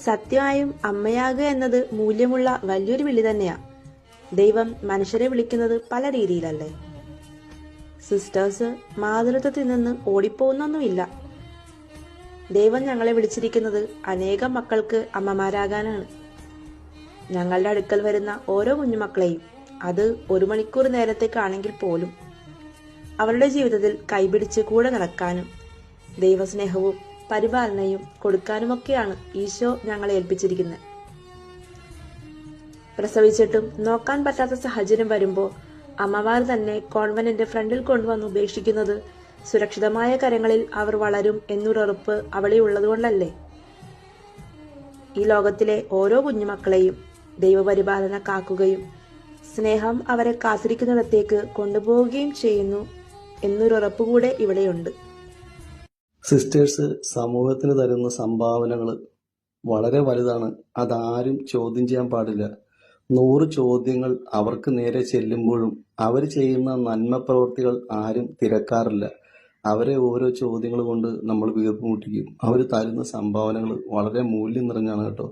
സത്യമായും അമ്മയാകുക എന്നത് മൂല്യമുള്ള വലിയൊരു വിളി തന്നെയാ. ദൈവം മനുഷ്യരെ വിളിക്കുന്നത് പല രീതിയിലല്ലേ. സിസ്റ്റേഴ്സ് മാതൃത്വത്തിൽ നിന്ന് ഓടിപ്പോകുന്നൊന്നുമില്ല. ദൈവം ഞങ്ങളെ വിളിച്ചിരിക്കുന്നത് അനേകം മക്കൾക്ക് അമ്മമാരാകാനാണ്. ഞങ്ങളുടെ അടുക്കൽ വരുന്ന ഓരോ കുഞ്ഞുമക്കളെയും, അത് 1 മണിക്കൂർ നേരത്തേക്കാണെങ്കിൽ പോലും, അവരുടെ ജീവിതത്തിൽ കൈപിടിച്ച് കൂടെ നടക്കാനും ദൈവസ്നേഹവും പരിപാലനയും കൊടുക്കാനുമൊക്കെയാണ് ഈശോ ഞങ്ങളെ ഏൽപ്പിച്ചിരിക്കുന്നത്. പ്രസവിച്ചിട്ടും നോക്കാൻ പറ്റാത്ത സാഹചര്യം വരുമ്പോൾ അമ്മമാർ തന്നെ കോൺവെന്റിന്റെ ഫ്രണ്ടിൽ കൊണ്ടുവന്ന് ഉപേക്ഷിക്കുന്നത് സുരക്ഷിതമായ കരങ്ങളിൽ അവർ വളരും എന്നൊരുറപ്പ് അവിടെ ഉള്ളതുകൊണ്ടല്ലേ. ഈ ലോകത്തിലെ ഓരോ കുഞ്ഞുമക്കളെയും ദൈവപരിപാലന കാക്കുകയും സ്നേഹം അവരെ കാത്തിരിക്കുന്നിടത്തേക്ക് കൊണ്ടുപോവുകയും ചെയ്യുന്നു എന്നൊരുറപ്പ് കൂടെ ഇവിടെയുണ്ട്. സിസ്റ്റേഴ്സ് സമൂഹത്തിന് തരുന്ന സംഭാവനകൾ വളരെ വലുതാണ്. അതാരും ചോദ്യം ചെയ്യാൻ പാടില്ല. 100 ചോദ്യങ്ങൾ അവർക്ക് നേരെ ചെല്ലുമ്പോഴും അവർ ചെയ്യുന്ന നന്മ പ്രവൃത്തികൾ ആരും തിരക്കാറില്ല. അവരെ ഓരോ ചോദ്യങ്ങൾ കൊണ്ട് നമ്മൾ വീർപ്പുമുട്ടിക്കും. അവർ തരുന്ന സംഭാവനകൾ വളരെ മൂല്യം നിറഞ്ഞാണ് കേട്ടോ.